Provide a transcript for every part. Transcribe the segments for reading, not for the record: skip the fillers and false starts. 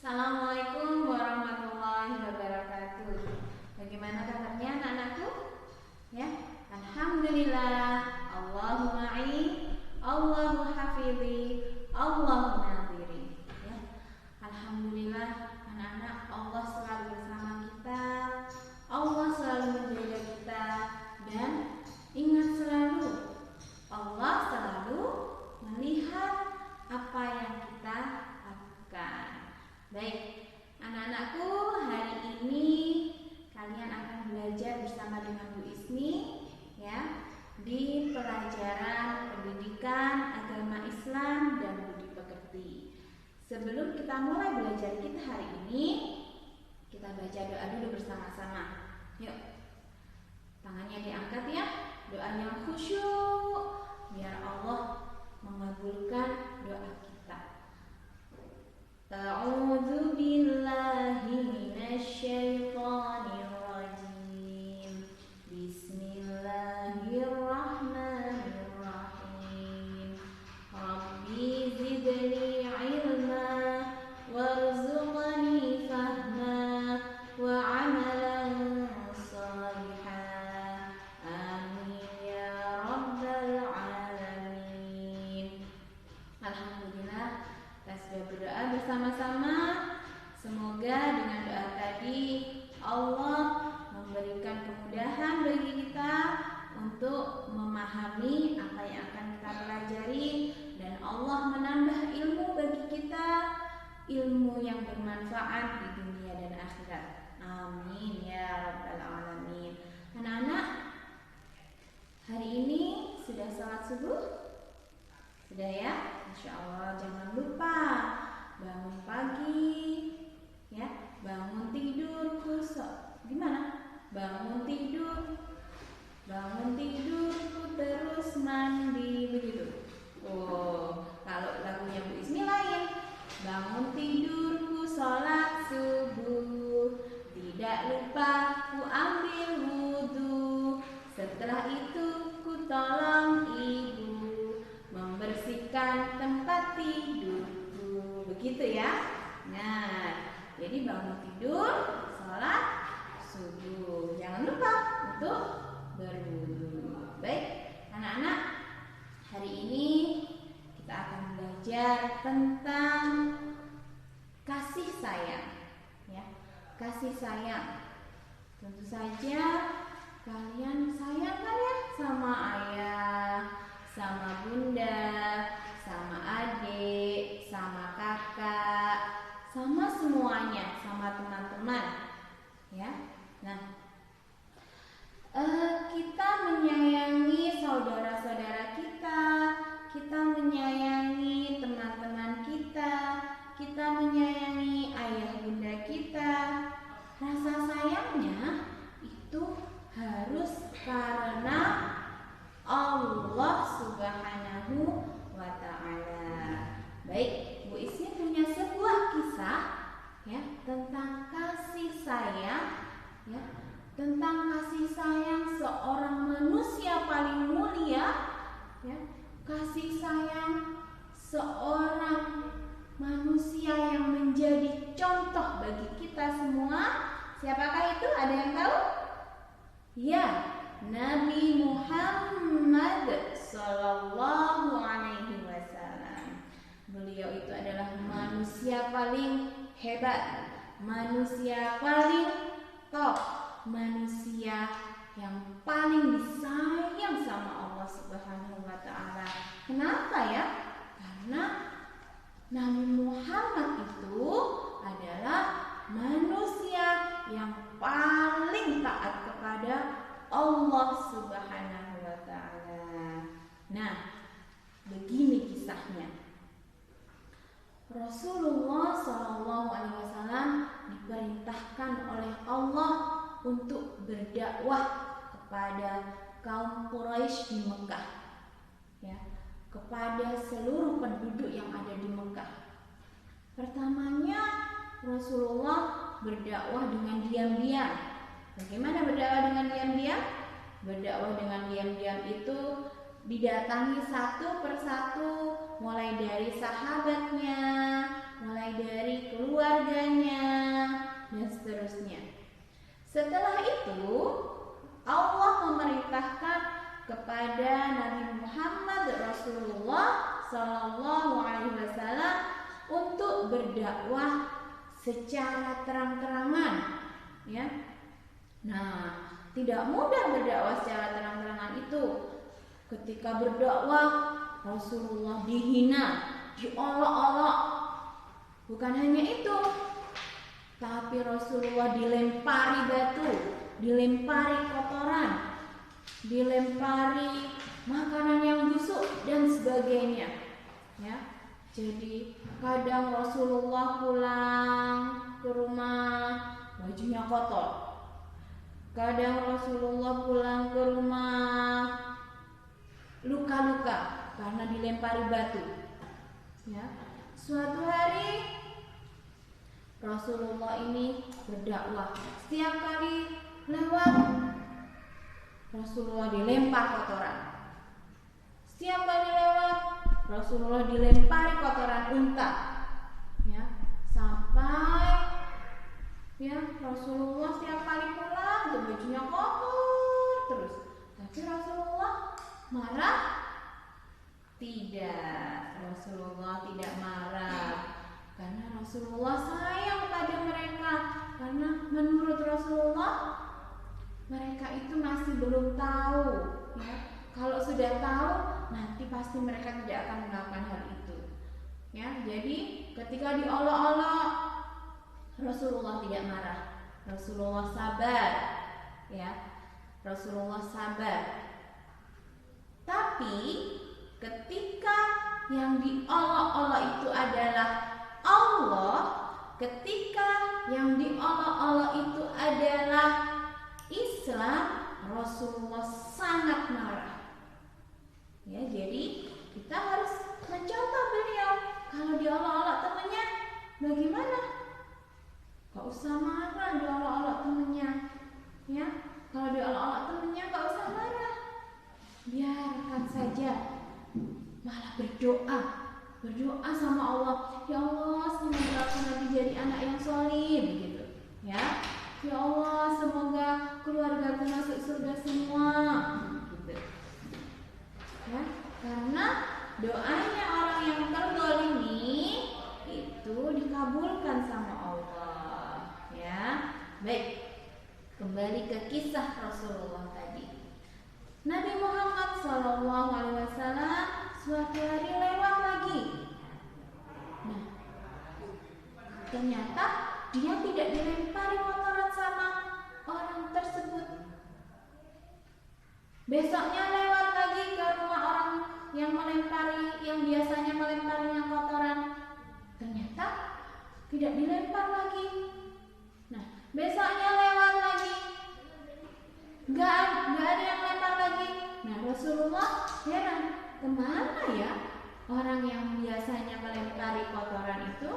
Assalamualaikum warahmatullahi wabarakatuh. Bagaimana kabarnya anak-anakku? Ya, alhamdulillah. Allahu ma'i, Allahu hafidhi, Allahu nadhiri. Ya, alhamdulillah anak-anak, Allah selalu bersama kita. Allah selalu menjaga kita dan ingat selalu Allah selalu melihat apa yang kita lakukan. Baik, anak-anakku, hari ini kalian akan belajar bersama dengan Bu Ismi ya, di pelajaran pendidikan agama Islam dan budi pekerti. Sebelum kita mulai belajar kita hari ini, kita baca doa dulu bersama-sama. Yuk, tangannya diangkat ya, doa yang khusyuk biar Allah mengabulkan doa kita. A'udzu billahi minasyaitonir rajim. Bismillahirrahmanirrahim. Rabbi zidni ilma warzuqni fahma wa 'amalan shalihan. Amin ya rabbal alamin. Alhamdulillah, kita sudah berdoa bersama-sama. Semoga dengan doa tadi Allah memberikan kemudahan bagi kita untuk memahami apa yang akan kita pelajari, dan Allah menambah ilmu bagi kita, ilmu yang bermanfaat di dunia dan akhirat. Amin ya rabbal alamin. Anak-anak, hari ini sudah salat subuh? Sudah ya? Insya Allah. Jangan lupa bangun pagi ya, bangun tidur kusok. Gimana? Bangun tidurku terus mandi, begitu. Oh, kalau lagunya Bu Ismi lain. Bangun tidurku sholat subuh, tidak lupa ku ambil wudhu, setelah itu ku tolong ibu membersihkan tempat tidurku. Begitu ya. Nah, jadi bangun tidur, sholat subuh. Jangan lupa untuk berwudu. Baik, anak-anak, hari ini kita akan belajar tentang kasih sayang. Ya, kasih sayang. Tentu saja kalian sayang kan ya sama ayah, sama bunda, sama adik, sama kakak, sama semuanya, sama teman-teman ya. Nah, kita menyayangi saudara-saudara kita, kita menyayangi teman-teman kita, kita menyayangi ayah bunda kita. Rasa sayangnya itu harus karena Allah Subhanahu wa ta'ala. Baik, Bu Ismi punya sebuah kisah ya tentang kasih sayang ya, tentang kasih sayang seorang manusia paling mulia ya, kasih sayang seorang manusia yang menjadi contoh bagi kita semua. Siapakah itu? Ada yang tahu? Ya, Nabi Muhammad Sallallahu Alaihi Wasallam. Beliau itu adalah manusia paling hebat, manusia paling top, manusia yang paling disayang sama Allah Subhanahu Wa Taala. Kenapa ya? Karena Nabi Muhammad itu adalah manusia yang paling taat kepada Allah Subhanahu wa ta'ala. Nah, begini kisahnya. Rasulullah SAW diperintahkan oleh Allah untuk berdakwah kepada kaum Quraisy di Mekah, ya, kepada seluruh penduduk yang ada di Mekah. Pertamanya Rasulullah berdakwah dengan diam-diam. Bagaimana berdakwah dengan diam-diam? Berdakwah dengan diam-diam itu didatangi satu persatu, mulai dari sahabatnya, mulai dari keluarganya, Setelah itu Allah memerintahkan kepada Nabi Muhammad Rasulullah Sallallahu Alaihi Wasallam untuk berdakwah secara terang-terangan, ya. Nah, tidak mudah berdakwah secara terang-terangan itu. Ketika berdakwah, Rasulullah dihina, diolok-olok. Bukan hanya itu, tapi Rasulullah dilempari batu, dilempari kotoran, dilempari makanan yang busuk dan sebagainya, ya. Jadi kadang Rasulullah pulang ke rumah bajunya kotor. Kadang Rasulullah pulang ke rumah luka-luka karena dilempari batu, ya. Suatu hari Rasulullah ini berdakwah. Setiap kali lewat Rasulullah dilempar kotoran. Setiap kali lewat Rasulullah dilempari kotoran unta, ya. Sampai, ya, Rasulullah setiap kali pulang tuh bajunya kotor terus. Tapi Rasulullah marah? Tidak, Rasulullah tidak marah. Karena Rasulullah sayang pada mereka. Karena menurut Rasulullah mereka itu masih belum tahu, ya. Kalau sudah tahu, nanti pasti mereka tidak akan melakukan hal itu, ya. Jadi ketika diolok-olok, Rasulullah tidak marah. Rasulullah sabar, ya. Rasulullah sabar. Tapi ketika yang diolok-olok itu adalah Allah, ketika yang diolok-olok itu adalah Islam, Rasulullah sangat marah. Ya, jadi kita harus mencontoh beliau. Kalau diolok-olok temannya, bagaimana? Gak usah marah diolok-olok temannya, ya. Kalau diolok-olok temannya gak usah marah, biarkan saja. Malah berdoa sama Allah, ya Allah, semoga aku nanti jadi anak yang soleh, begitu, ya. Ya Allah, semoga keluargaku masuk surga semua, gitu, ya. Karena doanya orang yang terzalimi itu dikabulkan sama Allah, ya. Baik, kembali ke kisah Rasulullah tadi. Nabi Muhammad SAW suatu hari lewat lagi. Nah, ternyata dia tidak dilempari kotoran sama orang tersebut. Besoknya lewat lagi ke rumah orang yang biasanya melemparinya kotoran. Ternyata tidak dilempar lagi. Nah, besoknya lewat lagi, nggak ada yang lempar lagi. Nah, Rasulullah heran, kemana ya orang yang biasanya melempari kotoran itu?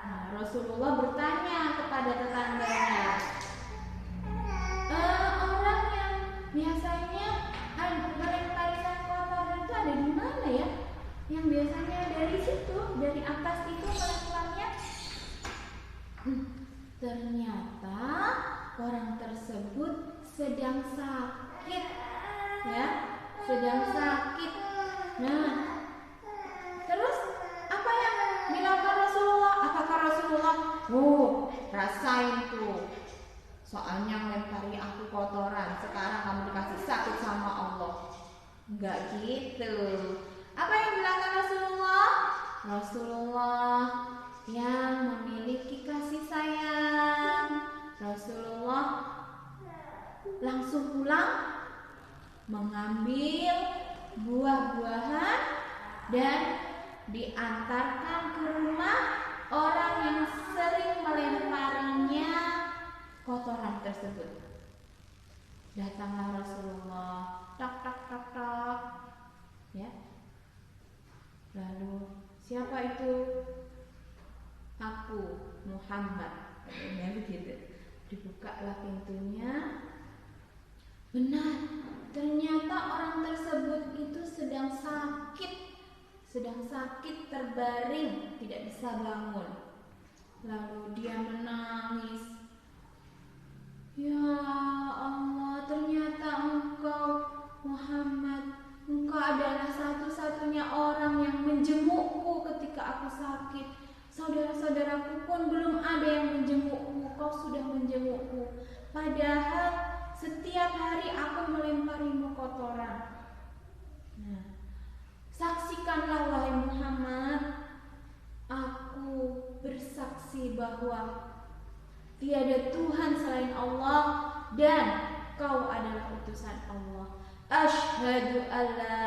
Nah, Rasulullah bertanya kepada tetangganya, orang yang biasanya melempari kotoran itu ada di mana ya? Yang biasanya dari situ, dari atas itu melemparnya. Ternyata orang tersebut sedang sakit, ya, sedang sakit. Nah, terus apa yang dilakukan Rasulullah? Apakah Rasulullah, rasain tuh, soalnya melempari aku kotoran, sekarang kamu dikasih sakit sama Allah? Enggak gitu. Apa yang dilakukan Rasulullah? Rasulullah yang memiliki kasih sayang. Rasulullah langsung pulang, mengambil buah-buahan dan diantarkan ke rumah orang yang sering melemparinya kotoran tersebut. Datanglah Rasulullah, tak tak tak tak, ya. Lalu siapa itu? Aku, Muhammad. Ya, begitu. Dibukalah pintunya. Benar, ternyata orang tersebut itu sedang sakit terbaring, tidak bisa bangun. Lalu dia menangis. Ya Allah, ternyata engkau Muhammad, engkau adalah satu-satunya orang yang menjengukku ketika aku sakit. Saudara-saudaraku pun belum ada yang menjengukku, kau sudah menjengukku. Padahal setiap hari aku melemparimu kotoran. Nah, saksikanlah wahai Muhammad, aku bersaksi bahwa tiada Tuhan selain Allah dan kau adalah utusan Allah. Asyhadu alla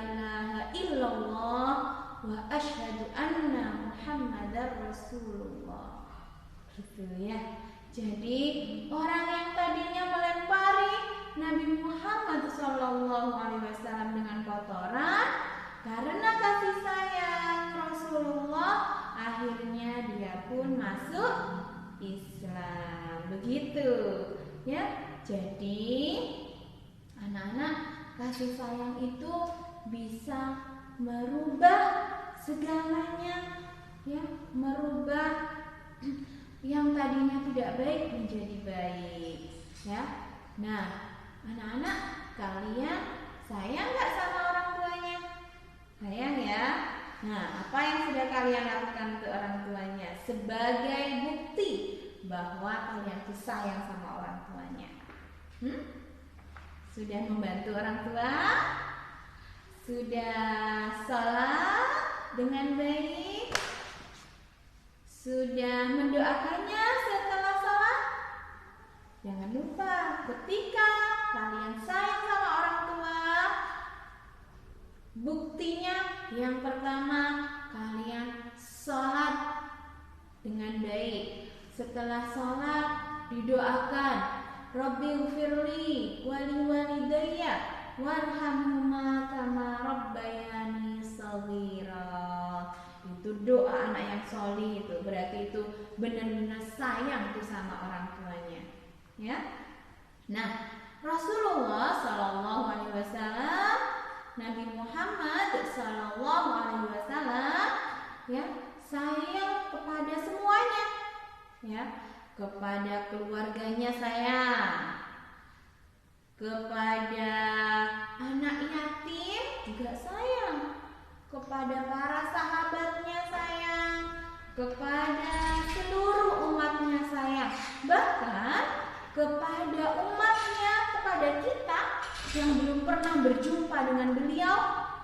ilaha illallah wa asyhadu anna Muhammadar Rasulullah. Gitu ya. Jadi orang yang tadinya melempari Nabi Muhammad SAW dengan kotoran, karena kasih sayang Rasulullah, akhirnya dia pun masuk Islam. Begitu ya. Jadi anak-anak, kasih sayang itu bisa merubah segalanya, ya, merubah yang tadinya tidak baik menjadi baik, ya. Nah, anak-anak, kalian sayang nggak sama orang tuanya? Sayang ya. Nah, apa yang sudah kalian lakukan untuk orang tuanya sebagai bukti bahwa kalian tuh sayang sama orang tuanya? Sudah membantu orang tua? Sudah sholat dengan baik? Sudah mendoakannya setelah sholat? Jangan lupa, ketika kalian sayang sama orang tua, buktinya yang pertama, kalian sholat dengan baik. Setelah sholat didoakan, Rabbighfirli wali walidayya warhamhuma kama rabbayani shaghira. Itu doa anak yang sholih, itu berarti itu benar-benar sayang tuh sama orang tuanya, ya. Nah, Rasulullah Shallallahu Alaihi Wasallam, Nabi Muhammad Shallallahu Alaihi Wasallam, ya, sayang kepada semuanya, ya, kepada keluarganya sayang, kepada anak yatim juga sayang, kepada para sahabatnya sayang, kepada seluruh umatnya sayang, bahkan kepada umatnya, kepada kita yang belum pernah berjumpa dengan beliau,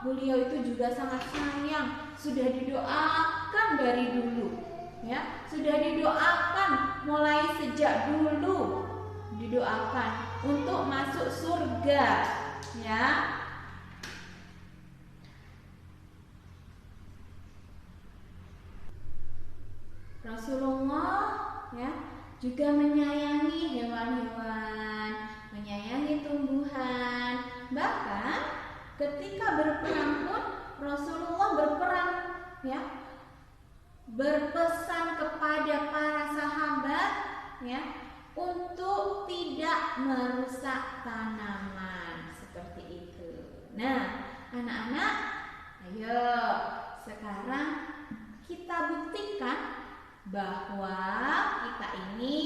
beliau itu juga sangat sayang. Sudah didoakan dari dulu, ya, sudah didoakan mulai sejak dulu, didoakan untuk masuk surga, ya. Rasulullah, ya, juga menyayangi hewan-hewan, menyayangi tumbuhan. Bahkan ketika berperang pun Rasulullah berperang, ya, berpesan kepada para sahabat, ya, untuk tidak merusak tanaman seperti itu. Nah, anak-anak, ayo sekarang kita buktikan bahwa kita ini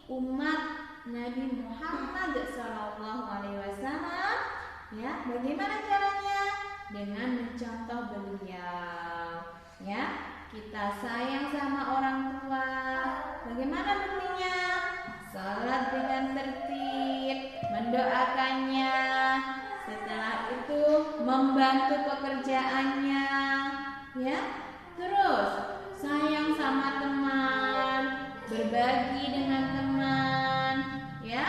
umat Nabi Muhammad SAW, ya. Bagaimana caranya? Dengan mencontoh beliau, ya. Kita sayang sama orang tua. Bagaimana buktinya? Salat dengan tertib, mendoakannya, setelah itu membantu pekerjaannya, ya. Terus sayang sama teman, berbagi dengan teman, ya.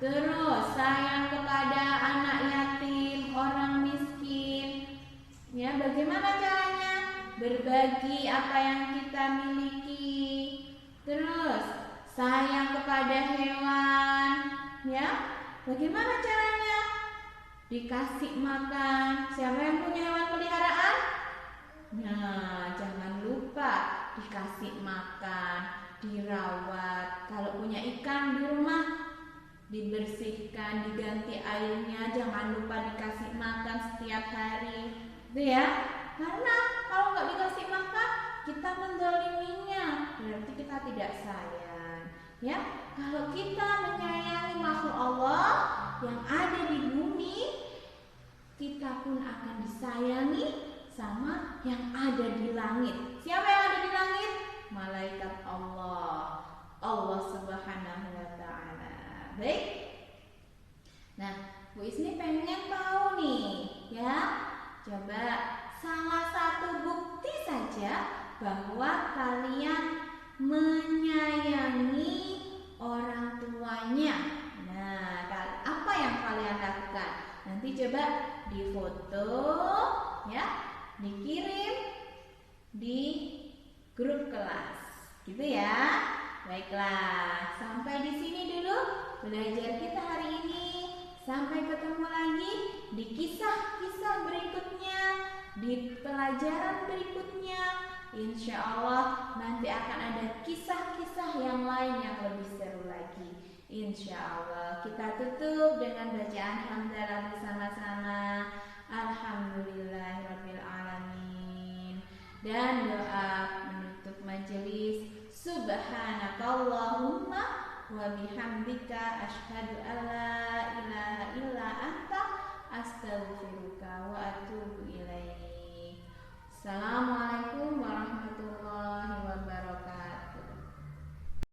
Terus sayang kepada anak yatim, orang miskin, ya. Bagaimana caranya? Berbagi apa yang kita miliki. Terus sayang kepada hewan, ya. Bagaimana caranya? Dikasih makan. Siapa yang punya hewan peliharaan? Nah, jangan lupa dikasih makan, dirawat. Kalau punya ikan di rumah, dibersihkan, diganti airnya, jangan lupa dikasih makan setiap hari, itu ya. Karena kalau nggak dikasih makan, kita menzaliminya, berarti kita tidak sayang, ya. kalau kita menyayangi makhluk Allah yang ada di bumi, kita pun akan disayangi sama yang ada di langit. Siapa yang ada di langit? Malaikat Allah, Allah Subhanahu wa Ta'ala. Baik. Nah, Bu Isni pengen tahu nih, ya. Coba salah satu bukti saja bahwa kalian menyayangi orang tuanya. Nah, apa yang kalian lakukan? Nanti coba difoto, ya, dikirim di grup kelas, gitu ya. Baiklah, sampai di sini dulu belajar kita hari ini. Sampai ketemu lagi di kisah-kisah berikutnya, di pelajaran berikutnya. Insya Allah nanti akan ada kisah-kisah yang lain yang lebih seru lagi. Insya Allah kita tutup dengan bacaan hamdalah bersama-sama. Alhamdulillahirabbil alamin. Dan doa menutup majelis. Subhanakallahumma wa bihamdika asyhadu alla ilaha illa anta